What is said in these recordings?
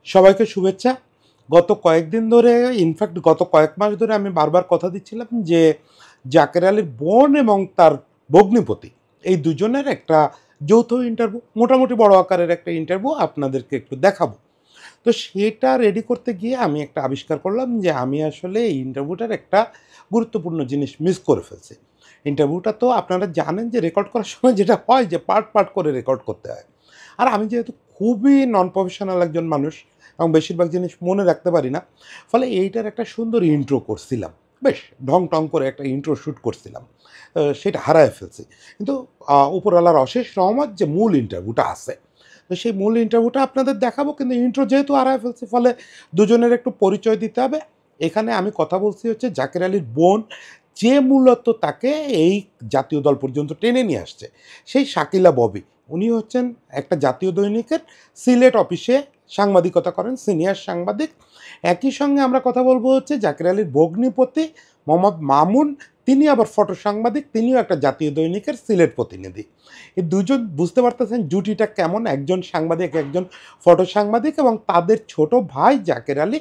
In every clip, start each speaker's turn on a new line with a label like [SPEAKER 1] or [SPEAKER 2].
[SPEAKER 1] সবাইকে শুভেচ্ছা। গত কয়েকদিন ধরে, ইনফ্যাক্ট গত কয়েক মাস ধরে আমি বারবার কথা দিচ্ছিলাম যে জাকের আলীর বোন এবং তার ভগ্নিপতি এই দুজনের একটা যৌথ ইন্টারভিউ, মোটামুটি বড় আকারের একটা ইন্টারভিউ আপনাদেরকে একটু দেখাবো। তো সেটা রেডি করতে গিয়ে আমি একটা আবিষ্কার করলাম যে আমি আসলে এই ইন্টারভিউটার একটা গুরুত্বপূর্ণ জিনিস মিস করে ফেলছি। ইন্টারভিউটা তো আপনারা জানেন যে রেকর্ড করার সময় যেটা হয় যে পার্ট পার্ট করে রেকর্ড করতে হয়। আর আমি যেহেতু খুবই নন প্রফেশনাল একজন মানুষ এবং বেশিরভাগ জিনিস মনে রাখতে পারি না, ফলে এইটার একটা সুন্দর ইন্ট্রো করছিলাম, বেশ ঢং টং করে একটা ইন্ট্রো শ্যুট করছিলাম, সেটা হারায় ফেলছি। কিন্তু উপরওয়ালার অশেষ রহমত যে মূল ইন্টারভিউটা আছে, তো সেই মূল ইন্টারভিউটা আপনাদের দেখাবো, কিন্তু ইন্ট্রো যেহেতু হারায় ফেলছি ফলে দুজনের একটু পরিচয় দিতে হবে। এখানে আমি কথা বলছি হচ্ছে জাকের আলীর বোন, যে মূলত তাকে এই জাতীয় দল পর্যন্ত টেনে নিয়ে আসছে, সেই শাকিলা ববি। উনি হচ্ছেন একটা জাতীয় দৈনিকের সিলেট অফিসে সাংবাদিকতা করেন, সিনিয়র সাংবাদিক। একই সঙ্গে আমরা কথা বলবো হচ্ছে জাকের আলীর ভগ্নিপতি মোহাম্মদ মামুন, তিনি আবার ফটো সাংবাদিক, তিনিও একটা জাতীয় দৈনিকের সিলেট প্রতিনিধি। এই দুজন, বুঝতে পারতেছেন জুটিটা কেমন, একজন সাংবাদিক একজন ফটো সাংবাদিক, এবং তাদের ছোট ভাই জাকের আলী,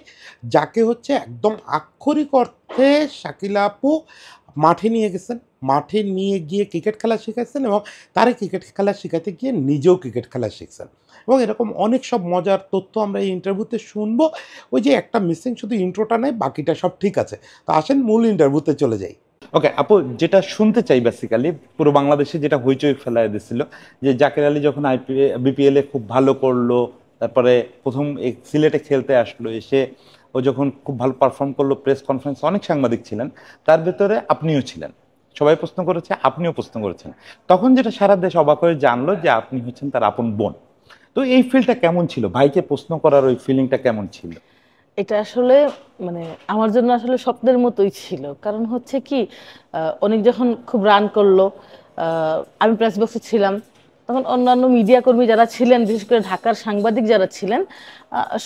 [SPEAKER 1] যাকে হচ্ছে একদম আক্ষরিক অর্থে শাকিলা আপু মাঠে নিয়ে গেছেন, মাঠে নিয়ে গিয়ে ক্রিকেট খেলা শিখাচ্ছেন এবং তারা ক্রিকেট খেলা শেখাতে গিয়ে নিজেও ক্রিকেট খেলা শিখছেন। এবং এরকম অনেক সব মজার তথ্য আমরা এই ইন্টারভিউতে শুনবো। ওই যে একটা মিসিং শুধু ইন্ট্রোটা নেই, বাকিটা সব ঠিক আছে। তো আসেন মূল ইন্টারভিউতে চলে যাই।
[SPEAKER 2] ওকে আপু, যেটা শুনতে চাই বেসিক্যালি, পুরো বাংলাদেশে যেটা হইচই ফেলাই দিছিল যে জাকের আলী যখন বিপিএল এ খুব ভালো করলো, তারপরে প্রথম সিলেটে খেলতে আসলো, এসে ও যখন খুব ভালো পারফর্ম করলো, প্রেস কনফারেন্স অনেক সাংবাদিক ছিলেন, তার ভেতরে আপনিও ছিলেন। সবাই প্রশ্ন করেছে, আপনিও প্রশ্ন করেছেন। তখন যেটা সারা দেশ অবাক হয়ে জানলো যে আপনি হচ্ছেন তার আপন বোন। তো এই ফিলটা কেমন ছিল, ভাইকে প্রশ্ন করার ওই ফিলিংটা কেমন ছিল?
[SPEAKER 3] এটা আসলে মানে আমার জন্য আসলে স্বপ্নের মতোই ছিল। কারণ হচ্ছে কি, অনেক যখন খুব রান করলো, আমি প্রেস বক্সে ছিলাম, তখন অন্যান্য মিডিয়া কর্মী যারা ছিলেন, বিশেষ করে ঢাকার সাংবাদিক যারা ছিলেন,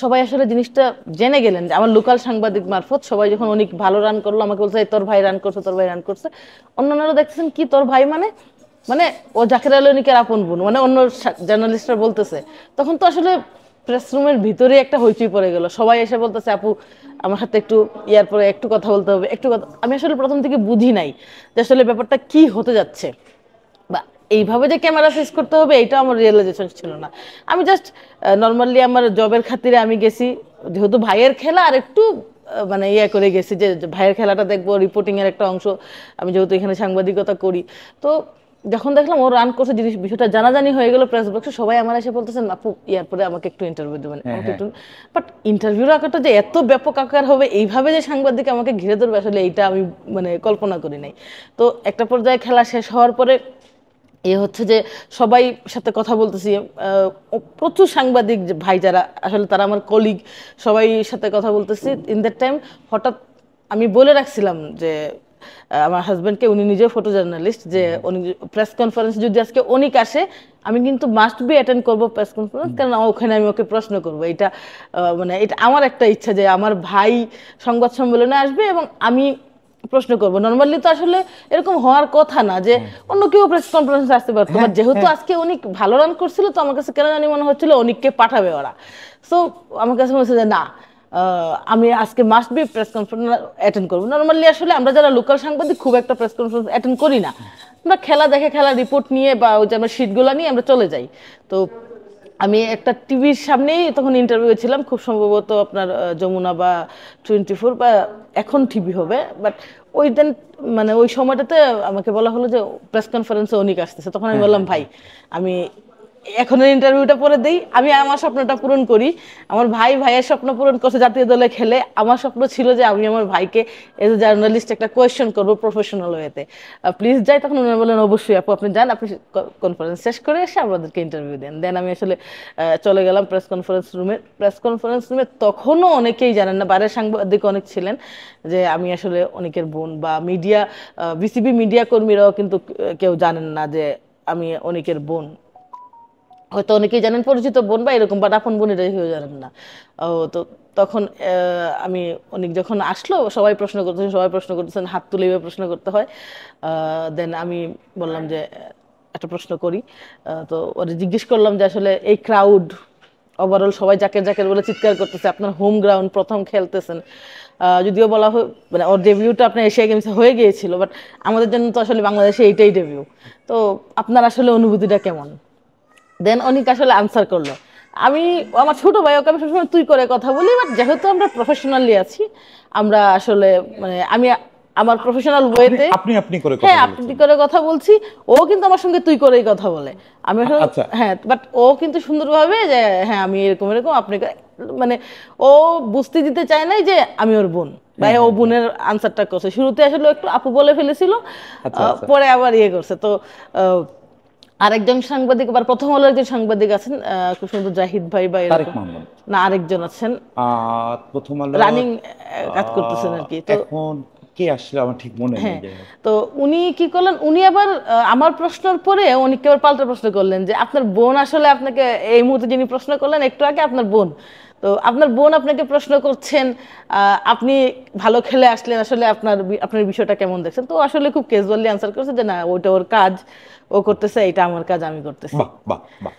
[SPEAKER 3] সবাই আসলে জিনিসটা জেনে গেলেন যে আমার লোকাল সাংবাদিক মারফত সবাই যখন অনেক ভালো রান করলো আমাকে বলছে, "এই তোর ভাই রান করছে, তোর ভাই রান করছে।" অন্যান্যরা দেখতেছেন কি তোর ভাই মানে মানে ও জাকির আলী অনিকের আপন বোন, মানে অন্য জার্নালিস্টরা বলতেছে। তখন তো আসলে প্রেস রুমের ভিতরে একটা হইচই পড়ে গেল, সবাই এসে বলতেছে, "আপু আমার সাথে একটু ইয়ার পরে একটু কথা বলতে হবে, একটু কথা।" আমি আসলে প্রথম থেকে বুঝি নাই যে আসলে ব্যাপারটা কি হতে যাচ্ছে, বা এইভাবে যে ক্যামেরা ফেস করতে হবে এটা আমার রিয়েলাইজেশন ছিল না। আমি জাস্ট নর্মালি আমার জবের খাতিরে আমি গেছি, যেহেতু ভাইয়ের খেলা, আর একটু মানে ইয়ে করে গেছি যে ভাইয়ের খেলাটা দেখবো, রিপোর্টিং এর একটা অংশ, আমি যেহেতু এখানে সাংবাদিকতা করি। তো যখন দেখলাম ও রান করছে, জিনিস বিষয়টা জানাজানি হয়ে গেল প্রেস বক্সে, সবাই আমার এসে বলতেছেন, "আপু ইয়ার পরে আমাকে একটু ইন্টারভিউ দেবেন, আমাকে একটু।" বাট ইন্টারভিউর আকারটা যে এত ব্যাপক আকার হবে, এইভাবে যে সাংবাদিক আমাকে ঘিরে ধরবে, আসলে এইটা আমি মানে কল্পনা করি নাই। তো একটা পর্যায়ে খেলা শেষ হওয়ার পরে হচ্ছে যে সবাই সাথে কথা বলতেছি, প্রচুর সাংবাদিক ভাই যারা আসলে তারা আমার কলিগ, সবাই সাথে কথা বলতেছি। ইন দ্যাট টাইম হঠাৎ আমি বলে রাখছিলাম যে আমার হাজব্যান্ডকে, উনি নিজেও ফটো জার্নালিস্ট, যে উনি প্রেস কনফারেন্স যদি আজকে অনিক আসে, আমি কিন্তু মাস্ট বি অ্যাটেন্ড করবো প্রেস কনফারেন্স, কারণ ওখানে আমি ওকে প্রশ্ন করবো। এটা মানে এটা আমার একটা ইচ্ছা যে আমার ভাই সংবাদ সম্মেলনে আসবে এবং আমি প্রশ্ন করবো। নর্মালি তো আসলে এরকম হওয়ার কথা না যে অন্য কেউ প্রেস কনফারেন্সে আসতে পারতো, বাট যেহেতু আজকে অনেক ভালো রান করছিল, তো আমার কাছে কেন জানি মনে হচ্ছিল অনেককে পাঠাবে ওরা। সো আমার কাছে মনে হচ্ছে যে না, আমি আজকে must be press conference attend করবো। নর্মালি আসলে আমরা যারা লোকাল সাংবাদিক খুব একটা প্রেস কনফারেন্স অ্যাটেন্ড করি না, আমরা খেলা দেখে, খেলা রিপোর্ট নিয়ে বা ওই যে আমরা শিটগুলো নিয়ে আমরা চলে যাই। তো আমি একটা টিভির সামনেই তখন ইন্টারভিউ ছিলাম, খুব সম্ভবত আপনার যমুনা বা 24 বা এখন টিভি হবে, বাট ওই দিন মানে ওই সময়টাতে আমাকে বলা হলো যে প্রেস কনফারেন্সে অনেক আসতেছে। তখন আমি বললাম, "ভাই আমি এখনের ইন্টারভিউটা পরে দিই, আমি আমার স্বপ্নটা পূরণ করি।" আমার ভাই ভাইয়ের স্বপ্ন পূরণ করছে জাতীয় দলে খেলে, আমার স্বপ্ন ছিল যে আমি আমার ভাইকে এজ এ জার্নালিস্ট একটা কোয়েশ্চেন করবো প্রফেশনাল ওয়েতে, প্লিজ যাই। তখন উনি বললেন, "অবশ্যই আপু, আপনি যান, আপনি কনফারেন্স শেষ করে এসে আমাদেরকে ইন্টারভিউ দেন।" দেন আমি আসলে চলে গেলাম প্রেস কনফারেন্স রুমে। প্রেস কনফারেন্স রুমে তখনও অনেকেই জানেন না, বাইরের সাংবাদিক অনেক ছিলেন, যে আমি আসলে অনেকের বোন, বা মিডিয়া বিসিবি মিডিয়া কর্মীরাও কিন্তু কেউ জানেন না যে আমি অনেকের বোন। হয়তো অনেকেই জানেন পরিচিত বোন বা এরকম, বাট আপন বোনেরা কেউ জানেন না। ও তো তখন আমি অনেক যখন আসলো, সবাই প্রশ্ন করতেছেন, সবাই প্রশ্ন করতেছেন, হাত তুলে এভাবে প্রশ্ন করতে হয়। দেন আমি বললাম যে একটা প্রশ্ন করি। তো ওরা জিজ্ঞেস করলাম যে আসলে এই ক্রাউড ওভারঅল সবাই জাকের জাকের বলে চিৎকার করতেছে, আপনার হোম গ্রাউন্ড, প্রথম খেলতেছেন। যদিও বলা হয় মানে ওর ডেবিউটা আপনার এশিয়া গেমসে হয়ে গিয়েছিল, বাট আমাদের জন্য তো আসলে বাংলাদেশে এইটাই ডেবিউ। তো আপনার আসলে অনুভূতিটা কেমন? দেন অনিক আসলে আনসার করলো। আমি আমার ছোট ভাই, ওকে আমি সবসময় তুই করে কথা বলি, বাট যেহেতু আমরা প্রফেশনালি আছি, আমরা আসলে মানে আমি আমার প্রফেশনাল ওয়েতে
[SPEAKER 2] আপনি আপনি করে কথা
[SPEAKER 3] হ্যাঁ
[SPEAKER 2] বলেছেন।
[SPEAKER 3] আপনি করে কথা বলছি, ও কিন্তু আমার সঙ্গে তুই করেই কথা বলে। আমি আসলে
[SPEAKER 2] আচ্ছা।
[SPEAKER 3] হ্যাঁ, বাট ও কিন্তু সুন্দরভাবে যে হ্যাঁ আমি এরকম এরকম আপনি মানে ও বুঝতে দিতে চায় নাই যে আমি ওর বোন, বা ও বোনের আনসারটা করছে। শুরুতে আসলে ও একটু আপু বলে ফেলেছিল, পরে আবার ইয়ে করছে। তো আরেকজন সাংবাদিক, আবার প্রথম আলোর একজন সাংবাদিক আছেন খুব সুন্দর, জাহিদ ভাই বা
[SPEAKER 2] তারেক
[SPEAKER 3] এরকম
[SPEAKER 2] মাহমুদ
[SPEAKER 3] না, আরেকজন আছেন
[SPEAKER 2] প্রথম আলো
[SPEAKER 3] রানিং কাজ করতেছেন আর কি। তো
[SPEAKER 2] এখন কে আসলে আমার ঠিক মনে নেই।
[SPEAKER 3] হ্যাঁ, তো উনি কি করলেন, উনি আবার আমার প্রশ্নের পরে উনি আবার পাল্টা প্রশ্ন করলেন যে আপনার বোন আসলে আপনাকে এই মুহূর্তে যিনি প্রশ্ন করলেন একটু আগে, আপনার বোন, তো আপনার বোন আপনাকে প্রশ্ন করছেন আপনি ভালো খেলে আসলেন, আসলে আপনার বিষয়টা কেমন দেখছেন? তো আসলে খুব ক্যাজুয়ালি আনসার করেছে যে না, ওইটা ওর কাজ, ও করতেছে, এটা আমার কাজ, আমি করতেছি।
[SPEAKER 2] বাহ বাহ বাহ।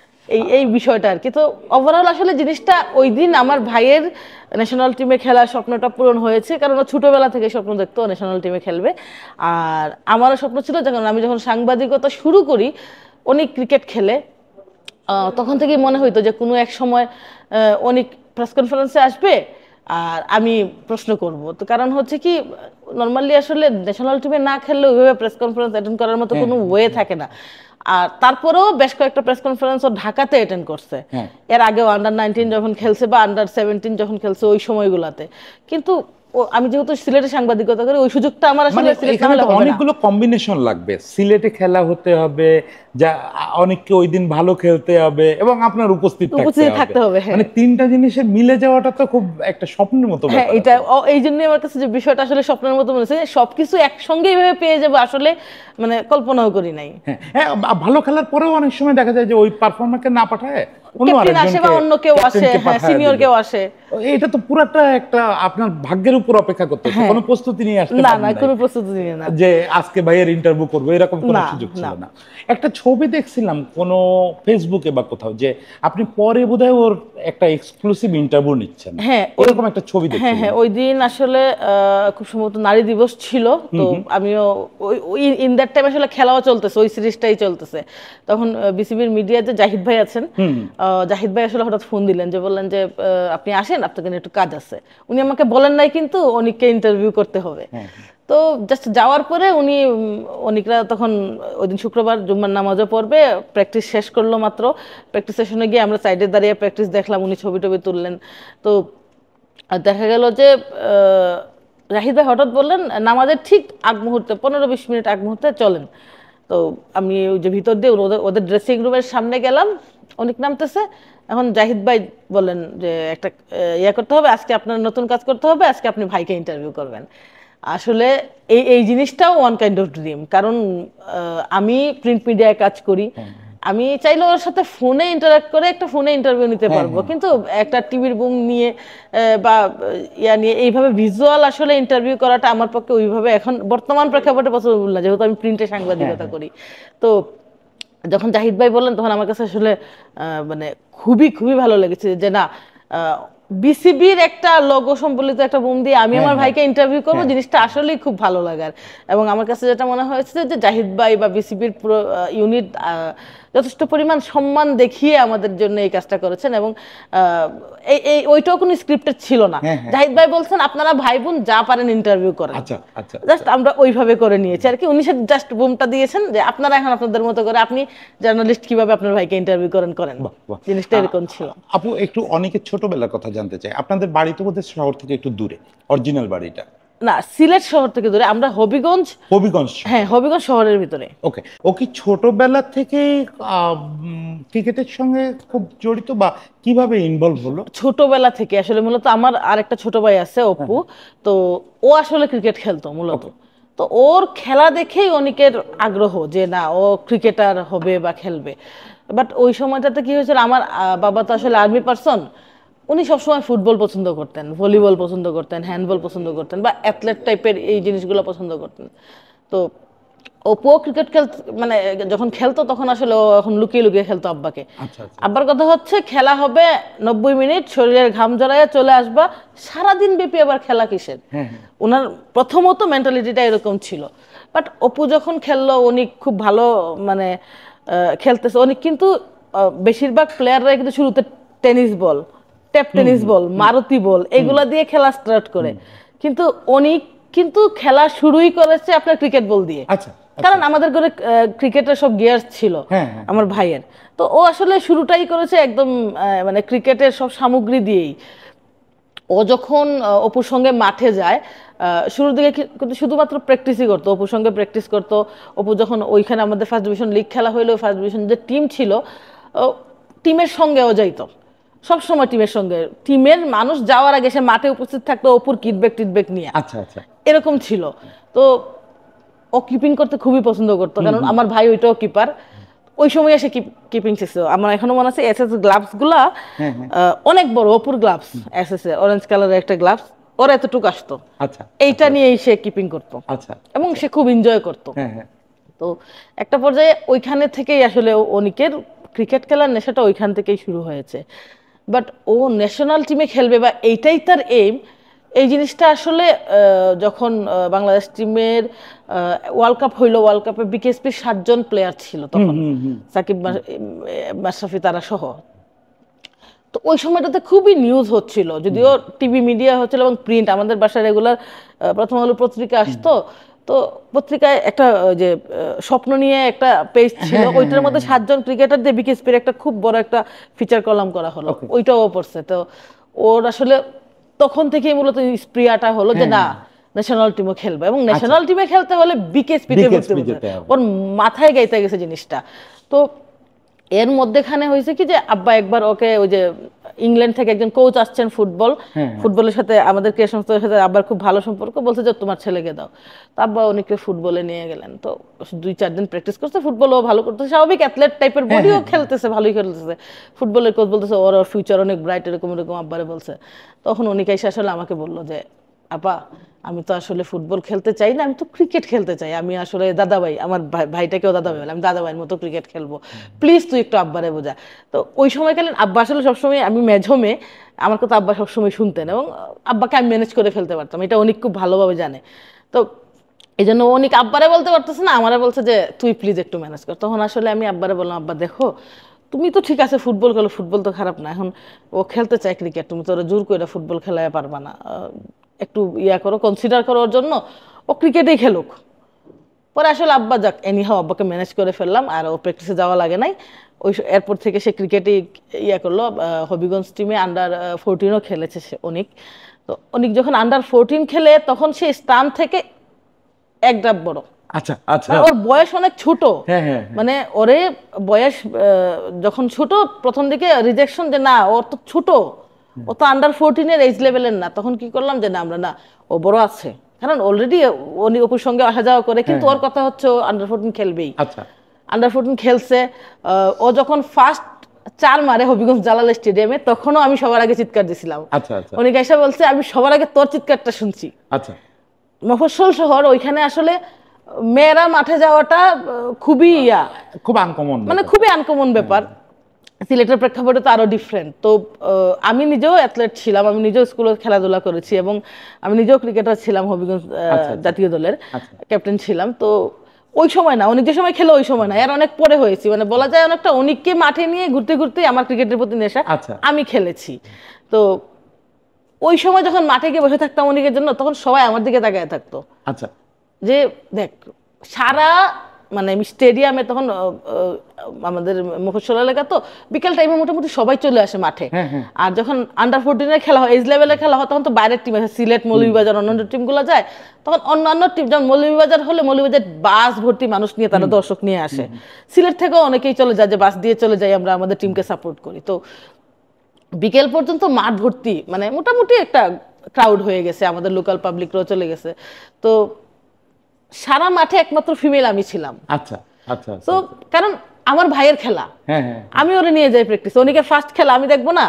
[SPEAKER 3] এই বিষয়টা আর কি। তো ওভারঅল আসলে জিনিসটা ওই দিন আমার ভাইয়ের ন্যাশনাল টিমে খেলার স্বপ্নটা পূরণ হয়েছে, কারণ ও ছোটবেলা থেকে স্বপ্ন দেখতো ন্যাশনাল টিমে খেলবে। আর আমারও স্বপ্ন ছিল, আমি যখন সাংবাদিকতা শুরু করি, অনেক ক্রিকেট খেলে, তখন থেকেই মনে হইতো যে কোনো এক সময় অনেক প্রেস কনফারেন্সে আসবে আর আমি প্রশ্ন করব। তো কারণ হচ্ছে কি, নর্মালি আসলে ন্যাশনাল টিমে না খেললে ওইভাবে প্রেস কনফারেন্স অ্যাটেন্ড করার মতো কোনো ওয়ে থাকে না। আর তারপরেও বেশ কয়েকটা প্রেস কনফারেন্স ও ঢাকাতে অ্যাটেন্ড করছে, এর আগেও আন্ডার-19 যখন খেলছে বা আন্ডার-17 যখন খেলছে ওই সময়গুলোতে। কিন্তু আমি যেহেতু সিলেটে সাংবাদিকতা করি, ওই সুযোগটা আমার আসলে সিলেট না হলে হবে না।
[SPEAKER 2] অনেকগুলো কম্বিনেশন লাগবে, সিলেটে খেলা হতে হবে, যা অনেককে ওই দিন ভালো খেলতে হবে এবং আপনার উপস্থিত থাকতে হবে। মানে তিনটা জিনিসের মিলে যাওয়াটা তো খুব একটা স্বপ্নের মতো
[SPEAKER 3] হ্যাঁ, এটা এই জন্যই আমার কাছে যে বিষয়টা আসলে স্বপ্নের মতো মনে হচ্ছে, সবকিছু একসঙ্গে এইভাবে পেয়ে যাবো, আসলে মানে কল্পনাও করি নাই।
[SPEAKER 2] হ্যাঁ, ভালো খেলার পরেও অনেক সময় দেখা যায় যে ওই পারফরম্যারকে না পাঠায়
[SPEAKER 3] অন্য কেউ আসে, সিনিয়র কেউ আসে।
[SPEAKER 2] এটা তো পুরাটা একটা আপনার ভাগ্যের উপর অপেক্ষা করতে হচ্ছে, কোনো প্রস্তুতি নিয়ে আসতে
[SPEAKER 3] না, কোনো প্রস্তুতি নিয়ে না
[SPEAKER 2] যে আজকে ভাইয়ের ইন্টারভিউ করবো, এরকম কোনো সুযোগ ছিল না। একটা ছবি দেখছিলাম কোনো ফেসবুকে বা কোথাও, যে আপনি পরে বোধহয় ওর একটা এক্সক্লুসিভ ইন্টারভিউ নিচ্ছেন।
[SPEAKER 3] হ্যাঁ,
[SPEAKER 2] এরকম একটা ছবি দেখছিলাম।
[SPEAKER 3] হ্যাঁ, ওই দিন আসলে খুব সম্ভবত নারী দিবস ছিল। তো আমিও ওই ইন দ্যাট টাইম আসলে খেলাও চলতেছে, ওই সিরিজটাই চলতেছে। তখন বিসিবির মিডিয়াতে জাহিদ ভাই আছেন, জাহিদ ভাই আসলে হঠাৎ ফোন দিলেন, যে বললেন যে আপনি আসেন, আপনাকে একটু কাজ আছে। উনি আমাকে বলেন নাই কিন্তু অনিককে ইন্টারভিউ করতে হবে। তো জাস্ট যাওয়ার পরে অনিকরা তখন ওই দিন শুক্রবার জুম্মার নামাজও পড়বে, প্র্যাকটিস শেষ করলো মাত্র। প্র্যাকটিস সেশনে গিয়ে আমরা সাইডে দাঁড়িয়ে প্র্যাকটিস দেখলাম, উনি ছবি টবি তুললেন। তো দেখা গেল যে জাহিদ ভাই হঠাৎ বললেন নামাজের ঠিক আগ মুহূর্তে, 15-20 মিনিট আগ মুহূর্তে চলেন। তো আমি ওই যে ভিতর দিয়ে ওদের ড্রেসিং রুমের সামনে গেলাম, অনেক নামতেছে। এখন জাহিদ ভাই বললেন যে একটা ইয়ে করতে হবে, আজকে আপনার নতুন কাজ করতে হবে, আজকে আপনি ভাইকে ইন্টারভিউ করবেন। আসলে এই জিনিসটাও ওয়ান কাইন্ড অফ ড্রিম, কারণ আমি প্রিন্ট মিডিয়ায় কাজ করি, আমি চাইলে ওর সাথে ফোনে ইন্টারাক্ট করে একটা ফোনে ইন্টারভিউ নিতে পারবো, কিন্তু একটা টিভির বুম নিয়ে বা ইয়া নিয়ে এইভাবে ভিজুয়াল আসলে ইন্টারভিউ করাটা আমার পক্ষে ওইভাবে এখন বর্তমান প্রেক্ষাপটে পসিবল না, যেহেতু আমি প্রিন্টে সাংবাদিকতা করি। তো যখন জাহিদ ভাই বললেন, তখন আমার কাছে আসলে মানে খুবই খুবই ভালো লেগেছে যে না, বিসিবির একটা লোগো সম্বলিত একটা বুম দিয়ে আমি আমার ভাইকে ইন্টারভিউ করবো, জিনিসটা আসলেই খুব ভালো লাগার। এবং আমার কাছে যেটা মনে হয়েছে যে জাহিদ ভাই বা বিসিবির পুরো ইউনিট যথেষ্ট পরিমাণ সম্মান দেখিয়ে আমাদের জন্য এই কাজটা করেছেন। এবং এই ওইটাও কোনো স্ক্রিপ্টেড ছিল না। জাহিদ ভাই বলছেন আপনারা ভাই বোন যা পারেন ইন্টারভিউ করেন, জাস্ট আমরা ওইভাবে করে নিয়েছি আর কি। উনি জাস্ট বুমটা দিয়েছেন যে আপনারা এখন আপনাদের মতো করে, আপনি জার্নালিস্ট কিভাবে আপনার ভাইকে ইন্টারভিউ করেন, জিনিসটা এরকম ছিল।
[SPEAKER 2] আপু একটু অনেকের ছোটবেলার কথা জানতে চাই, আপনাদের বাড়ি তো বোধহয় শহর থেকে একটু দূরে, অরিজিনাল বাড়িটা?
[SPEAKER 3] না, সিলেট শহর থেকে দূরে, আমরা হবিগঞ্জ। হ্যাঁ, হবিগঞ্জ শহরের ভিতরে।
[SPEAKER 2] ওকে, ও কি ছোটবেলা থেকে ক্রিকেটের সঙ্গে খুব জড়িত বা কিভাবে ইনভলভ হলো?
[SPEAKER 3] ছোটবেলা থেকে আসলে, মূলত আমার আরেকটা ছোট ভাই আছে অপু, তো ও আসলে ক্রিকেট খেলতো মূলত। তো ওর খেলা দেখেই অনেকের আগ্রহ যে না, ও ক্রিকেটার হবে বা খেলবে। বাট ওই সময়টাতে কি হয়েছিল, আমার বাবা তো আসলে আর্মি পার্সন, উনি সবসময় ফুটবল পছন্দ করতেন, ভলিবল পছন্দ করতেন, হ্যান্ডবল পছন্দ করতেন, বা অ্যাথলেট টাইপের এই জিনিসগুলো পছন্দ করতেন। তো অপু ক্রিকেট মানে যখন খেলতো তখন আসলে ও এখন লুকিয়ে লুকিয়ে খেলতো আব্বাকে।
[SPEAKER 1] আচ্ছা আচ্ছা
[SPEAKER 3] আব্বার কথা হচ্ছে খেলা হবে 90 মিনিট, শরীরের ঘাম জড়াইয়া চলে আসবা, সারাদিন ব্যাপী আবার খেলা কিসের। ওনার প্রথমত মেন্টালিটিটা এরকম ছিল। বাট অপু যখন খেললো উনি খুব ভালো মানে খেলতেছে। উনি কিন্তু বেশিরভাগ প্লেয়াররা কিন্তু শুরুতে tennis ball, tape tennis ball, Maruti ball এগুলা দিয়ে খেলা স্টার্ট করে, কিন্তু উনি কিন্তু খেলা শুরুই করেছে আপনার ক্রিকেট বল দিয়ে।
[SPEAKER 1] আচ্ছা
[SPEAKER 3] কারণ আমাদের ঘরে ক্রিকেটের সব গিয়ার্স ছিল আমার ভাইয়ের, তো ও আসলে শুরুটাই করেছে একদম মানে ক্রিকেটের সব সামগ্রী দিয়েই। ও যখন অপুর সঙ্গে মাঠে যায় শুরুর দিকে কিন্তু শুধুমাত্র প্র্যাকটিসই করতো, অপুর সঙ্গে প্র্যাকটিস করতো। অপু যখন ওইখানে আমাদের ফার্স্ট ডিভিশন লিগ খেলা হইলো, ফার্স্ট ডিভিশন যে টিম ছিল টিমের সঙ্গেও যাইতো, সবসময় টিমের সঙ্গে। টিমের মানুষ যাওয়ার আগে সে মাঠে উপস্থিত থাকতো অপুর কিডব্যাক টিডব্যাক নিয়ে।
[SPEAKER 2] আচ্ছা আচ্ছা
[SPEAKER 3] এরকম ছিল। তো ও কিপিং করতে খুবই পছন্দ করতো, কারণ আমার ভাই ওইটাও কিপার। ওই সময় এসে কিপিং শিখছে। আমার এখনো মনে আছে এসএস গ্লাভস গুলা অনেক বড়, অপুর গ্লাভস, এসএস এর অরেঞ্জ কালারের একটা গ্লাভস, ওর এতটুকু আসতো।
[SPEAKER 2] আচ্ছা
[SPEAKER 3] এইটা নিয়েই সে কিপিং করতো।
[SPEAKER 2] আচ্ছা
[SPEAKER 3] এবং সে খুব এনজয় করতো। তো একটা পর্যায়ে ওইখানে থেকেই আসলে অনিকের ক্রিকেট খেলার নেশাটা ওইখান থেকেই শুরু হয়েছে। বাট ও ন্যাশনাল টিমে খেলবে বা এইটাই তার এইম, এই জিনিসটা আসলে যখন বাংলাদেশ টিমের ওয়ার্ল্ড কাপ হইলো, ওয়ার্ল্ড কাপে বিকেএসপির 7 জন প্লেয়ার ছিল তখন, সাকিব মাশরাফি তারা সহ। তো ওই সময়টাতে খুবই নিউজ হচ্ছিল, যদিও টিভি মিডিয়া হচ্ছিল এবং প্রিন্ট, আমাদের বাসায় রেগুলার প্রথম আলো পত্রিকা আসতো। তো পত্রিকায় একটা যে স্বপ্ন নিয়ে একটা পেজ ছিল, ওইটার মধ্যে 7 জন ক্রিকেটার দিয়ে বিকেএসপির একটা খুব বড় একটা ফিচার কলাম করা হলো, ওইটাও পড়ছে। তো ওর আসলে তখন থেকেই মূলত স্প্রিয়াটা হলো যে না ন্যাশনাল টিমও খেলবে, এবং ন্যাশনাল টিমে খেলতে হলে বিকেএসপিতে ওর মাথায় গাইতে গেছে জিনিসটা। তো এর মধ্যেখানে হয়েছে কি যে আব্বা একবার ওকে, ওই যে ইংল্যান্ড থেকে একজন কোচ আসছেন ফুটবলের সাথে, আমাদের ক্রীড়া সংস্থার সাথে আব্বার খুব ভালো সম্পর্ক, বলছে যে তোমার ছেলেকে দাও। তো আব্বা অনেকে ফুটবলে নিয়ে গেলেন। তো 2-4 দিন প্র্যাকটিস করছে, ফুটবলও ভালো করতেছে, স্বাভাবিক অ্যাথলেট টাইপের বডিও খেলতেছে, ভালোই খেলতেছে। ফুটবলের কোচ বলতেছে ওর ফিউচার অনেক ব্রাইট, এরকম এরকম আব্বারে বলছে। তখন অনেকে এসে আসলে আমাকে বললো যে আপা আমি তো আসলে ফুটবল খেলতে চাই না, আমি তো ক্রিকেট খেলতে চাই, আমি আসলে দাদাভাই, আমার ভাইটাকেও দাদাভাই বলে, আমি দাদাভাইয়ের মতো ক্রিকেট খেলবো, প্লিজ তুই একটু আব্বারে বোঝা। তো ওই সময়কালীন আব্বা আসলে সবসময়, আমি মেঝো আমার কথা আব্বা সবসময় শুনতেন, এবং আব্বাকে আমি ম্যানেজ করে ফেলতে পারতাম, এটা অনেক খুব ভালোভাবে জানে। তো এই জন্য অনেক আব্বারে বলতে পারতেছে না, আমারে বলছে যে তুই প্লিজ একটু ম্যানেজ কর। তখন আসলে আমি আব্বারে বললাম আব্বা দেখো তুমি তো ঠিক আছে ফুটবল খেলো, ফুটবল তো খারাপ না, এখন ও খেলতে চায় ক্রিকেট, তুমি তো ওরা জোর করে ফুটবল খেলায় পারবা না, একটু ইয়া করো, কনসিডার করো ওর জন্য, ও ক্রিকেটেই খেলুক। পরে আসলে আব্বা যাক এনিহাও আব্বাকে ম্যানেজ করে ফেললাম, আর ও প্র্যাকটিসে যাওয়া লাগে নাই। এরপর থেকে সে ক্রিকেটেই ইয়া করলো। হবিগঞ্জ টিমে আন্ডার-14ও খেলেছে সে অনেক। তো অনেক যখন আন্ডার-14 খেলে তখন সে স্টান থেকে এক ধাপ বড়।
[SPEAKER 2] আচ্ছা আচ্ছা
[SPEAKER 3] ওর বয়স অনেক ছোট, মানে ওরে বয়স যখন ছোট, প্রথম দিকে রিজেকশন যে না ওর তো ছোট, ও তো আন্ডার-14 এর এজ লেভেলের না। তখন কি করলাম যে না আমরা না, ও বড় আছে, কারণ অলরেডি উনি অপুর সঙ্গে আসা যাওয়া করে, কিন্তু ওর কথা হচ্ছে ও আন্ডার-14 খেলবেই।
[SPEAKER 2] আচ্ছা
[SPEAKER 3] আন্ডার-14 খেলছে। ও যখন ফার্স্ট 4 মারে হবিগঞ্জ জালাল স্টেডিয়ামে, তখনও আমি সবার আগে চিৎকার দিছিলাম।
[SPEAKER 2] আচ্ছা আচ্ছা
[SPEAKER 3] উনি এসে বলছে আমি সবার আগে তোর চিৎকারটা শুনছি।
[SPEAKER 2] আচ্ছা
[SPEAKER 3] মফস্বল শহর, ওইখানে আসলে মেয়েরা মাঠে যাওয়াটা খুবই
[SPEAKER 2] খুব আনকমন,
[SPEAKER 3] মানে খুবই আনকমন ব্যাপার। সিলেটের প্রেক্ষাপটে তো আরো ডিফারেন্ট। তো আমি নিজেও অ্যাথলেট ছিলাম, আমি নিজেও স্কুলে খেলাধুলা করেছি, এবং আমি নিজেও ক্রিকেটার ছিলাম, হবিগঞ্জ জাতীয় দলের ক্যাপ্টেন ছিলাম। তো ওই সময় না, অনেক যে সময় খেলে ওই সময় না, এর অনেক পরে হয়েছি, মানে বলা যায় অনেকটা অনেককে মাঠে নিয়ে ঘুরতে ঘুরতে আমার ক্রিকেটের প্রতি নেশা, আমি খেলেছি। তো ওই সময় যখন মাঠে গিয়ে বসে থাকতাম অনেকের জন্য, তখন সবাই আমার দিকে তাকায় থাকতো। আচ্ছা, যে দেখ সারা মানে স্টেডিয়ামে তখন আমাদের মফস্বল এলাকা, তো বিকেল টাইমে মোটামুটি সবাই চলে আসে মাঠে। আর যখন আন্ডার-14 খেলা হয়, এজ লেভেলে খেলা হয়, তখন তো বাইরের টিম আছে, সিলেট, মৌলভীবাজার, অন্যান্য টিমগুলো যায়। তখন অন্যান্য টিম, যেমন মৌলভীবাজার হলে মৌলভীবাজার বাস ভর্তি মানুষ নিয়ে, তারা দর্শক নিয়ে আসে। সিলেট থেকেও অনেকেই চলে যায়, যে বাস দিয়ে চলে যাই আমরা, আমাদের টিমকে সাপোর্ট করি। তো বিকেল পর্যন্ত মাঠ ভর্তি, মানে মোটামুটি একটা ক্রাউড হয়ে গেছে, আমাদের লোকাল পাবলিকরাও চলে গেছে। তো সারা মাঠে একমাত্র ফিমেল আমি ছিলাম। আচ্ছা আচ্ছা। তো কারণ আমার ভাইয়ের খেলা, আমি ওরে নিয়ে যাই প্র্যাকটিস, ওনিকে ফার্স্ট খেলা আমি দেখবো না।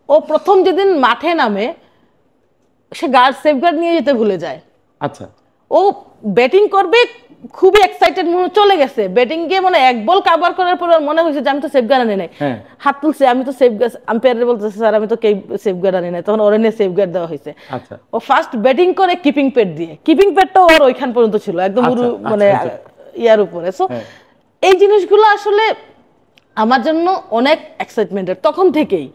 [SPEAKER 3] ও প্রথম যেদিন মাঠে নামে, সে গার্ড সেফ গার্ড নিয়ে যেতে ভুলে যায়। আচ্ছা, ও ব্যাটিং করবে, খুবই এক্সাইটেড মনে চলে গেছে ব্যাটিং গিয়ে মানে এক বল কাভার করার পর মনে হয়েছে যে আমি তো সেফ গার্ড আনি নাই, হাত তুলছে আমি তো সেফ গার্ড, আম্পায়ার বলতেছে স্যার আমি তো সেফ গার্ড আনি নাই, তখন ওর এনে সেফ গার্ড দেওয়া হয়েছে। ও ফার্স্ট ব্যাটিং করে কিপিং প্যাড দিয়ে, কিপিং প্যাডটাও ওর ওইখান পর্যন্ত ছিল একদম মানে ইয়ার উপরে। সো এই জিনিসগুলো আসলে আমার জন্য অনেক এক্সাইটমেন্টের তখন থেকেই,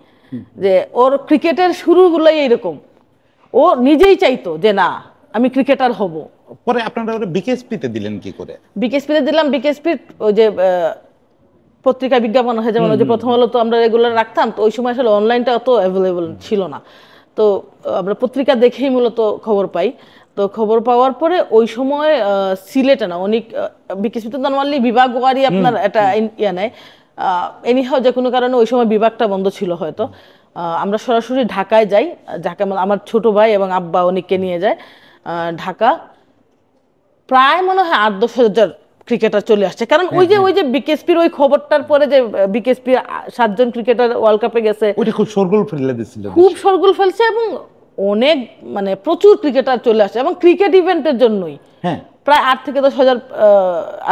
[SPEAKER 3] যে ওর ক্রিকেটের শুরুগুলোই এইরকম, ও নিজেই চাইতো যে না আমি ক্রিকেটার হব।
[SPEAKER 2] পরে আপনারা ওরা বিকেএসপিতে দিলেন কি করে?
[SPEAKER 3] বিকেএসপিতে দিলাম, বিকেএসপির ওই যে পত্রিকায় বিজ্ঞাপন হয় যেমন ওই যে প্রথম আলো তো আমরা রেগুলার রাখতাম, তো ওই সময় আসলে অনলাইনটা অত অ্যাভেলেবল ছিল না, তো আমরা পত্রিকা দেখেই মূলত খবর পাই। তো খবর পাওয়ার পরে ওই সময় সিলেটে না অনেক বিকেএসপিতে নর্মালি বিভাগ ওয়ারি আপনার একটা ইয়া নেয়, এনিহাও যে কোনো কারণে ওই সময় বিভাগটা বন্ধ ছিল হয়তো, আমরা সরাসরি ঢাকায় যাই, ঢাকা আমার ছোট ভাই এবং আব্বা অনেককে নিয়ে যায় ঢাকা। প্রায় মনে হয় 8-10 হাজার ক্রিকেটার চলে আসছে, কারণ ওই যে বিকেএসপির ওই খবরটার পরে যে বিকেএসপির 7 জন ক্রিকেটার ওয়ার্ল্ড কাপে গেছে,
[SPEAKER 2] ওটা খুব শোরগোল ফেলে দিছিল,
[SPEAKER 3] খুব শোরগোল ফেলছে এবং অনেক মানে প্রচুর ক্রিকেটার চলে আসছে এবং ক্রিকেট ইভেন্টের জন্যই প্রায় 8 থেকে 10 হাজার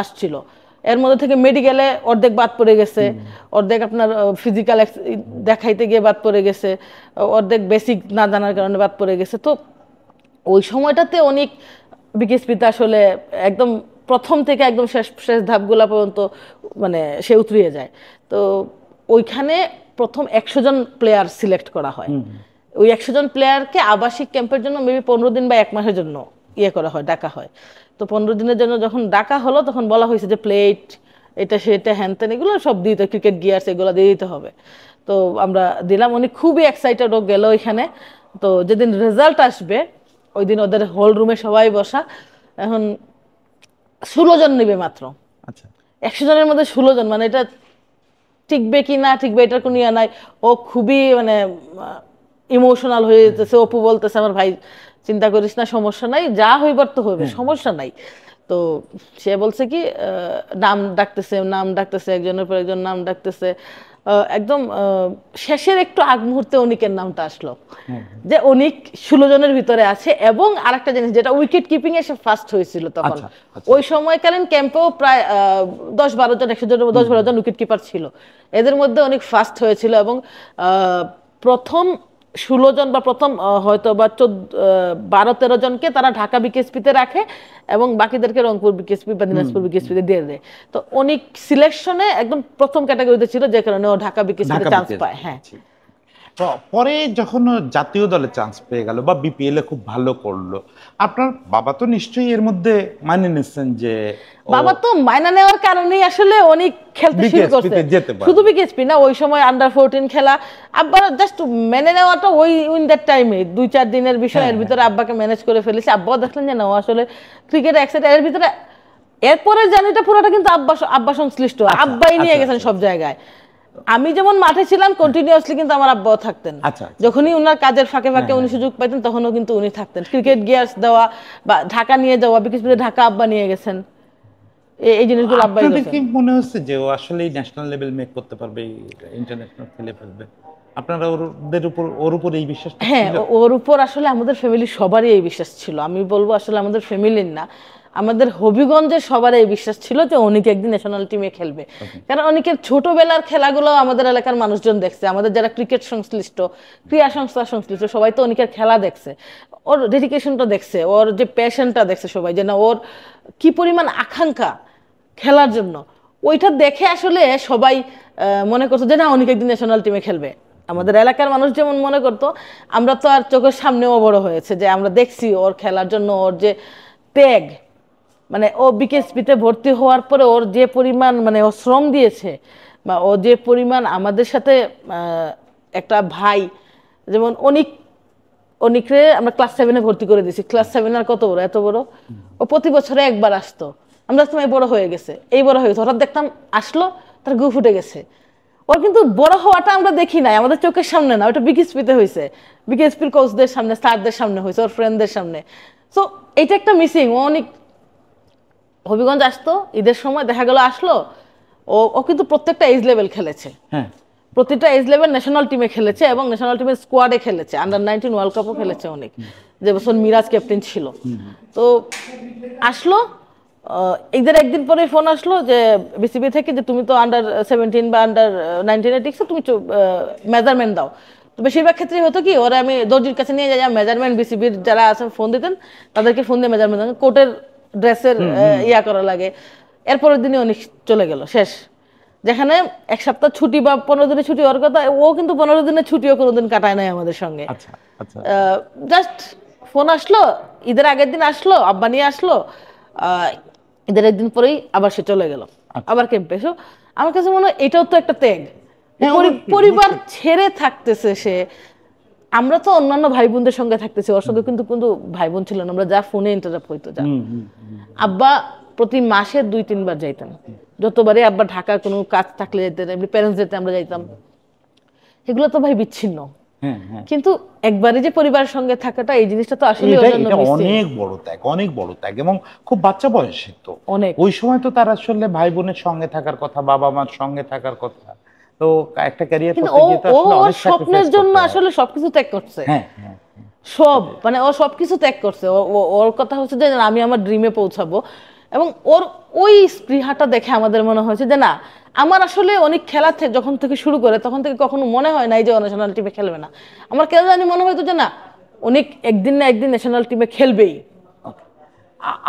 [SPEAKER 3] আসছিল। এর মধ্যে থেকে মেডিকেলে অর্ধেক বাদ পড়ে গেছে, অর্ধেক আপনার ফিজিক্যাল দেখাইতে গিয়ে বাদ পড়ে গেছে, অর্ধেক বেসিক না জানার কারণে বাদ পড়ে গেছে। তো ওই সময়টাতে অনেক বিকেএসপিতে আসলে একদম প্রথম থেকে একদম শেষ ধাপগুলা পর্যন্ত মানে সে উতরিয়ে যায়। তো ওইখানে প্রথম 100 জন প্লেয়ার সিলেক্ট করা হয়, ওই 100 জন প্লেয়ারকে আবাসিক ক্যাম্পের জন্য মেবি 15 দিন বা 1 মাসের জন্য ইয়ে করা হয়, ডাকা হয়। তো 15 দিনের জন্য যখন ডাকা হলো তখন বলা হয়েছে যে প্লেট এটা সেটা হ্যানত্যান এগুলো সব দিতে, ক্রিকেট গিয়ার্স এগুলো দিয়ে দিতে হবে। তো আমরা দিলাম, উনি খুবই এক্সাইটেড ও গেল ওইখানে। তো যেদিন রেজাল্ট আসবে ওই দিন ওদের হল রুমে সবাই বসা, এখন 16 জন নেবে মাত্র, 100 জনের মধ্যে 16 জন, মানে এটা টিকবে কি না টিকবে এটার কোনো ইয়া নাই। ও খুবই মানে ইমোশনাল হয়ে যেতেছে, অপু বলতেছে আমার ভাই চিন্তা করিস না, সমস্যা নাই, যা হইবার তো হবে, সমস্যা নাই। তো সে বলছে কি নাম ডাকতেছে একজনের পর একজন নাম ডাকতেছে, একদম শেষের একটু আগ মুহূর্তে অনিকের নামটা আসলো যে অনিক 16 জনের ভিতরে আছে। এবং আরেকটা জিনিস যেটা উইকেট কিপিং এ সে ফার্স্ট হয়েছিল তখন, ওই সময়কালীন ক্যাম্পেও প্রায় 10-12 জন 100 জনের 10-12 জন উইকেট কিপার ছিল, এদের মধ্যে অনেক ফার্স্ট হয়েছিল। এবং প্রথম 16 জন বা প্রথম হয়তো বা 12-13 জনকে তারা ঢাকা বিকেএসপিতে রাখে এবং বাকিদেরকে রংপুর বিকেএসপি বা দিনাজপুর বিকেএসপিতে দিয়ে দেয়। তো অনেক সিলেকশনে একদম প্রথম ক্যাটাগরিতে ছিল, যে কারণে ও ঢাকা বিকেএসপিতে চান্স পায়। হ্যাঁ,
[SPEAKER 2] পরে যখন জাতীয় দলে চান্স পেয়ে গেল বা বিপিএল এ খুব ভালো করলো, আপনার বাবা তো নিশ্চয়ই এর মধ্যে মানে নিচ্ছেন যে,
[SPEAKER 3] বাবা তো মাইনা নেওয়ার কারণেই আসলে অনেক খেলতে শুরু করছে, শুধু বিকেএসপি না, ওই সময় আন্ডার 14 খেলা, আব্বা জাস্ট মেনে নেওয়াটা ওই ইন দ্যাট টাইমে 2-4 দিনের বিষয়, এর ভিতরে আব্বাকে ম্যানেজ করে ফেলেছে। আব্বাও দেখলেন যে না ও আসলে ক্রিকেট এক্সাইটেড, এর ভিতরে এরপরে জানিটা পুরোটা কিন্তু আব্বা সংশ্লিষ্ট, আব্বাই নিয়ে গেছেন সব জায়গায়। আমি যেমন মাঠে ছিলাম কন্টিনিউয়াসলি, কিন্তু আমার আব্বাও থাকতেন, যখনই উনার কাজের ফাঁকে ফাঁকে উনি সুযোগ পাইতেন তখনও কিন্তু উনি থাকতেন। ক্রিকেট গিয়ার্স দেওয়া বা ঢাকা নিয়ে যাওয়া, বিকেএসপিতে ঢাকা আব্বা নিয়ে গেছেন, এই জিনিসগুলো আব্বাই করেছেন।
[SPEAKER 2] আপনাদের কি মনে হচ্ছে যে ও আসলে ন্যাশনাল লেভেল মেক করতে পারবে, ইন্টারন্যাশনাল খেলে ফেলবে? আপনারা ওর উপর এই বিশ্বাস?
[SPEAKER 3] হ্যাঁ, ওর উপর আসলে আমাদের ফ্যামিলির সবারই এই বিশ্বাস ছিল। আমি বলবো আসলে আমাদের ফ্যামিলির না, আমাদের হবিগঞ্জের সবার এই বিশ্বাস ছিল যে অনিক একদিন ন্যাশনাল টিমে খেলবে। কারণ অনিকের ছোটবেলার খেলাগুলো আমাদের এলাকার মানুষজন দেখছে, আমাদের যারা ক্রিকেট সংশ্লিষ্ট, ক্রীড়া সংস্থা সংশ্লিষ্ট সবাই তো অনিকের খেলা দেখছে, ওর ডেডিকেশনটা দেখছে, ওর যে প্যাশনটা দেখছে সবাই, যে না ওর কি পরিমাণ আকাঙ্ক্ষা খেলার জন্য, ওইটা দেখে আসলে সবাই মনে করতো যে না অনিক একদিন ন্যাশনাল টিমে খেলবে। আমাদের এলাকার মানুষ যেমন মনে করতো, আমরা তো আর চোখের সামনেও বড় হয়েছে যে আমরা দেখছি ওর খেলার জন্য ওর যে ত্যাগ, মানে ও বিকেএসপিতে ভর্তি হওয়ার পরে ওর যে পরিমাণ মানে ও শ্রম দিয়েছে, বা ও যে পরিমাণ আমাদের সাথে একটা ভাই, যেমন অনিকরে আমরা ক্লাস 7-এ ভর্তি করে দিয়েছি। ক্লাস 7 আর কত বড়, এত বড়, ও প্রতি বছরে একবার আসতো, আমরা তোমায় বড় হয়ে গেছে, এই বড় হয়ে গেছে, হঠাৎ দেখতাম আসলো তার গু ফুটে গেছে। ওর কিন্তু বড় হওয়াটা আমরা দেখি নাই, আমাদের চোখের সামনে না, ওটা বিকেএসপিতে হয়েছে, বিকেএসপির কোচদের সামনে, স্যারদের সামনে হয়েছে, ওর ফ্রেন্ডদের সামনে। সো এটা একটা মিসিং। ও অনেক হবিগঞ্জ আসতো ঈদের সময়, দেখা গেল আসলো, ও কিন্তু প্রত্যেকটা এজ লেভেল খেলেছে, প্রতিটা এজ লেভেল ন্যাশনাল টিমে খেলেছে এবং ন্যাশনাল টিমের স্কোয়াডে খেলেছে, আন্ডার 19 ওয়ার্ল্ড কাপও খেলেছে অনেক, যে বছর মিরাজ ক্যাপ্টেন ছিল। তো আসলো, ঈদের একদিন পরে ফোন আসলো যে বিসিবি থেকে যে তুমি তো আন্ডার 17 বা আন্ডার 19 টিকছো, তুমি মেজারমেন্ট দাও। তো বেশিরভাগ ক্ষেত্রে হতো কি, ওরা আমি দর্জির কাছে নিয়ে যাই, মেজারমেন্ট বিসিবির যারা আছে ফোন দিতেন, তাদেরকে ফোন দিয়ে মেজারমেন্ট কোর্টের ড্রেসের ইয়া করা লাগে। এরপরের দিনে অনেক চলে গেল, শেষ। যেখানে এক সপ্তাহ ছুটি বা 15 দিনের ছুটি হওয়ার কথা, ও কিন্তু 15 দিনের ছুটিও কোনোদিন কাটায় নাই আমাদের সঙ্গে।
[SPEAKER 2] আচ্ছা আচ্ছা।
[SPEAKER 3] জাস্ট ফোন আসলো, ঈদের আগের দিন আসলো, আব্বা নিয়ে আসলো, ঈদের একদিন পরেই আবার সে চলে গেল, আবার ক্যাম্পে। সো আমার কাছে মনে হয় এটাও তো একটা ত্যাগ, পরিবার ছেড়ে থাকতেছে সে। আমরা তো অন্যান্য ভাই বোনদের সঙ্গে থাকতেছি, ওর সঙ্গে কিন্তু কিন্তু ভাই বোন ছিল না, আমরা যা ফোনে ইন্টারাপ্ট হইতো যা। আব্বা প্রতি মাসে 2-3 বার যাইতেন, যতবারই আব্বা ঢাকার কোনো কাজ থাকলে যেতেন, এমনি প্যারেন্টস যেতে আমরা যাইতাম। এগুলো তো ভাই বিচ্ছিন্ন, কিন্তু একবারই যে পরিবারের সঙ্গে থাকাটা, এই জিনিসটা তো আসলে
[SPEAKER 2] অনেক বড় ত্যাগ, অনেক বড় ত্যাগ, এবং খুব বাচ্চা বয়সে তো
[SPEAKER 3] অনেক।
[SPEAKER 2] ওই সময় তো তার আসলে ভাই বোনের সঙ্গে থাকার কথা, বাবা মার সঙ্গে থাকার কথা, তো একটা ক্যারিয়ার করতে গিয়ে তো আসলে অনেক
[SPEAKER 3] স্বপ্নের জন্য আসলে সবকিছু ত্যাগ করছে। সব মানে ও সবকিছু ত্যাগ করছে। ওর কথা হচ্ছে যে আমি আমার ড্রিমে পৌঁছাবো, এবং ওর ওই স্পৃহাটা দেখে আমাদের মনে হয়েছে যে না, আমার আসলে অনেক খেলা যখন থেকে শুরু করে তখন থেকে কখনো মনে হয় নাই যে ও ন্যাশনাল টিমে খেলবে না। আমার কেন জানি মনে হয়তো যে না, অনেক একদিন না একদিন ন্যাশনাল টিমে খেলবেই।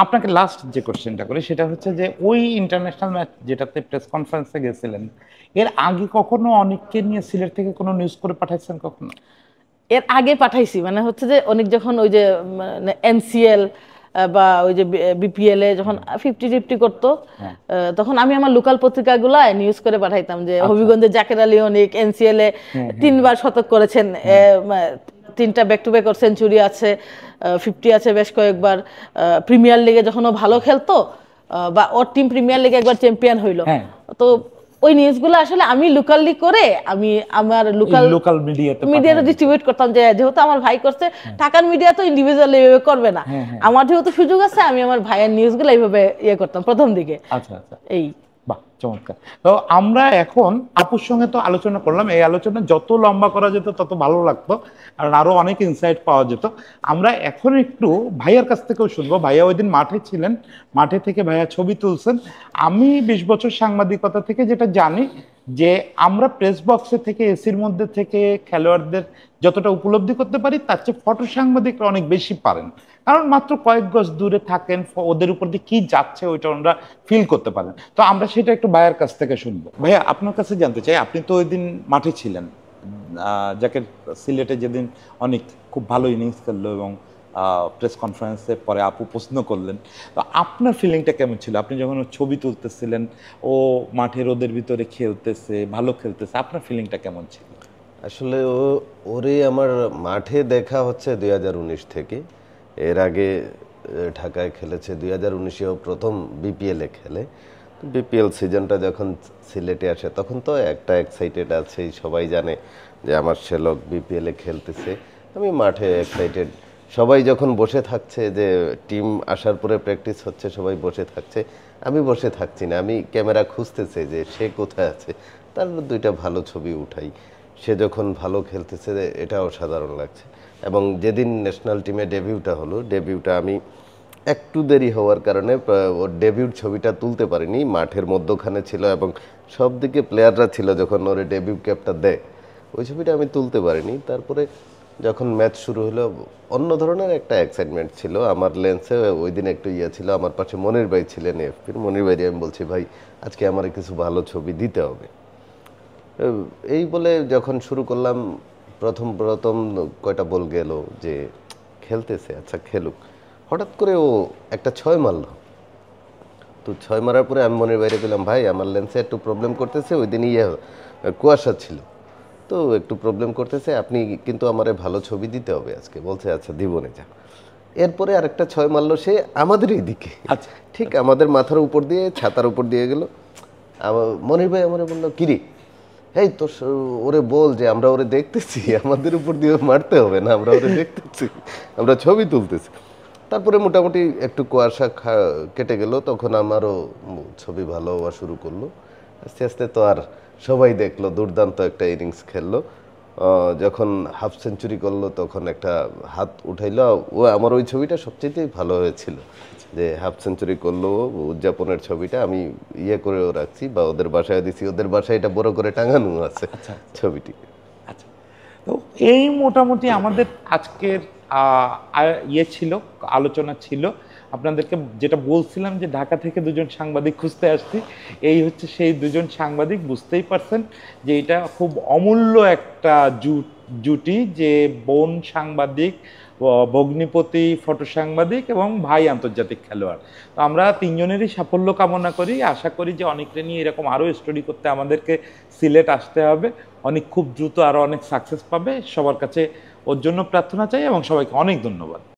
[SPEAKER 2] আপনাকে লাস্ট যে কোশ্চেনটা করি সেটা হচ্ছে যে ওই ইন্টারন্যাশনাল ম্যাচ যেটাতে প্রেস কনফারেন্সে গেছিলেন, এর আগে কখনো অনেককে নিয়ে সিলেট থেকে কোনো নিউজ করে পাঠাইছেন কখনো?
[SPEAKER 3] এর আগে পাঠাইছি, মানে হচ্ছে যে অনেক যখন ওই যে এনসিএল বা ওই যে বিপিএল এ যখন 50-50 করতো, তখন আমি আমার লোকাল পত্রিকাগুলা নিউজ করে পাঠাইতাম যে হবিগঞ্জের জাকের আলী অনেক এনসিএল এ 3 বার শতক করেছেন, 3টা ব্যাক টু ব্যাক সেঞ্চুরি আছে, 50 আছে বেশ কয়েকবার। প্রিমিয়ার লিগে যখন ও ভালো খেলতো, বা ওর টিম প্রিমিয়ার লিগে একবার চ্যাম্পিয়ন হইলো, তো ওই নিউজগুলো আসলে আমি লোকালি করে আমি আমার লোকাল মিডিয়াতে ডিস্ট্রিবিউট করতাম, যে যেহেতু আমার ভাই করছে, ঢাকার মিডিয়া তো ইন্ডিভিজুয়ালি এইভাবে করবে না, আমার যেহেতু সুযোগ আছে আমি আমার ভাইয়ের নিউজগুলো এইভাবে ইয়ে করতাম প্রথম দিকে।
[SPEAKER 2] আচ্ছা আচ্ছা,
[SPEAKER 3] এই
[SPEAKER 2] বাহ চমৎকার। তো আমরা এখন আপুর সঙ্গে তো আলোচনা করলাম, এই আলোচনা যত লম্বা করা যেত তত ভালো লাগতো, কারণ আরো অনেক ইনসাইট পাওয়া যেত। আমরা এখন একটু ভাইয়ার কাছ থেকেও শুনবো। ভাইয়া ওই দিন মাঠে ছিলেন, মাঠে থেকে ভাইয়া ছবি তুলছেন। আমি 20 বছর সাংবাদিকতা থেকে যেটা জানি যে আমরা প্রেস বক্সে থেকে এসির মধ্যে থেকে খেলোয়াড়দের যতটা উপলব্ধি করতে পারি, তার চেয়ে ফটো সাংবাদিকরা অনেক বেশি পারেন, কারণ মাত্র কয়েক গজ দূরে থাকেন, ওদের উপর দিয়ে কি যাচ্ছে ওইটা ওনারা ফিল করতে পারেন। তো আমরা সেটা একটু ভাইয়ার কাছ থেকে শুনবো। ভাইয়া আপনার কাছে জানতে চাই, আপনি তো ওই দিন মাঠে ছিলেন, যাকে সিলেটে যেদিন অনেক খুব ভালো ইনিংস খেললো, এবং প্রেস কনফারেন্সে পরে আপু প্রশ্ন করলেন, তো আপনার ফিলিংটা কেমন ছিল? আপনি যখন ছবি তুলতেছিলেন, ও মাঠে রোদের ভিতরে খেলতেছে, ভালো খেলতেছে, আপনার ফিলিংটা কেমন ছিল?
[SPEAKER 4] আসলে ওরে আমার মাঠে দেখা হচ্ছে 2019 থেকে। এর আগে ঢাকায় খেলেছে, 2019-এও প্রথম বিপিএলে খেলে। বিপিএল সিজনটা যখন সিলেটে আসে তখন তো একটা এক্সাইটেড আছে, সবাই জানে যে আমার ছেলে বিপিএলে খেলতেছে, আমি মাঠে এক্সাইটেড। সবাই যখন বসে থাকছে, যে টিম আসার পরে প্র্যাকটিস হচ্ছে, সবাই বসে থাকছে, আমি বসে থাকছি না, আমি ক্যামেরা খুঁজতেছে যে সে কোথায় আছে, তার 2টা ভালো ছবি উঠাই। সে যখন ভালো খেলতেছে এটা অসাধারণ লাগছে। এবং যেদিন ন্যাশনাল টিমে ডেবিউটা হলো, ডেবিউটা আমি একটু দেরি হওয়ার কারণে ওর ডেবিউট ছবিটা তুলতে পারিনি, মাঠের মধ্যখানে ছিল এবং সব দিকে প্লেয়াররা ছিল যখন ওর ডেবিউ ক্যাপটা দেয়, ওই ছবিটা আমি তুলতে পারিনি। তারপরে যখন ম্যাচ শুরু হলো, অন্য ধরনের একটা এক্সাইটমেন্ট ছিল আমার লেন্সে। ওই দিন একটু ইয়ে ছিল, আমার পাশে মনির ভাই ছিলেন এফপির। মনির ভাই আমি বলছি, ভাই আজকে আমার কিছু ভালো ছবি দিতে হবে। এই বলে যখন শুরু করলাম, প্রথম কয়টা বল গেল যে খেলতেছে, আচ্ছা খেলুক। হঠাৎ করে ও একটা 6 মারল। তো 6 মারার পরে আমি মনির বাইরে পেলাম, ভাই আমার লেন্সে একটু প্রবলেম করতেছে, ওই দিন কুয়াশা ছিল, তো একটু প্রবলেম করতেছে, আপনি কিন্তু আমারে ভালো ছবি দিতে হবে আজকে। বলছে আচ্ছা দিব না, যা। এরপরে আরেকটা 6 মারলো সে আমাদের এইদিকে, আচ্ছা ঠিক আমাদের মাথার উপর দিয়ে, ছাতার উপর দিয়ে গেল। মনির ভাই আমার বললো, কিরে এই তো ওরে বল যে আমরা ওরে দেখতেছি, আমাদের উপর দিয়ে মারতে হবে না, আমরা ওরে দেখতেছি, আমরা ছবি তুলতেছি। তারপরে মোটামুটি একটু কুয়াশা কেটে গেল, তখন আমারও ছবি ভালো হওয়া শুরু করলো। আস্তে আস্তে তো আর সবাই দেখলো, দুর্দান্ত একটা ইনিংস খেললো। যখন হাফ সেঞ্চুরি করলো তখন একটা হাত উঠাইলো, ও আমার ওই ছবিটা সবচেয়ে ভালো হয়েছিল। যে হাফ সেঞ্চুরি করলো উদযাপনের ছবিটা আমি ইয়ে করেও রাখছি বা ওদের বাসায় দিছি, ওদের বাসায় এটা বড় করে টাঙানো আছে ছবিটি।
[SPEAKER 2] আচ্ছা, তো এই মোটামুটি আমাদের আজকের ইয়ে ছিল, আলোচনা ছিল। আপনাদেরকে যেটা বলছিলাম যে ঢাকা থেকে দুজন সাংবাদিক খুঁজতে আসছি, এই হচ্ছে সেই দুজন সাংবাদিক। বুঝতেই পারছেন যে এটা খুব অমূল্য একটা জুটি, যে বোন সাংবাদিক, ভগ্নিপতি ফটো সাংবাদিক এবং ভাই আন্তর্জাতিক খেলোয়াড়। তো আমরা তিনজনেরই সাফল্য কামনা করি, আশা করি যে অনেকটা নিয়ে এরকম আরও স্টোরি করতে আমাদেরকে সিলেট আসতে হবে। অনেক খুব দ্রুত আরও অনেক সাকসেস পাবে, সবার কাছে ওর জন্য প্রার্থনা চাই এবং সবাইকে অনেক ধন্যবাদ।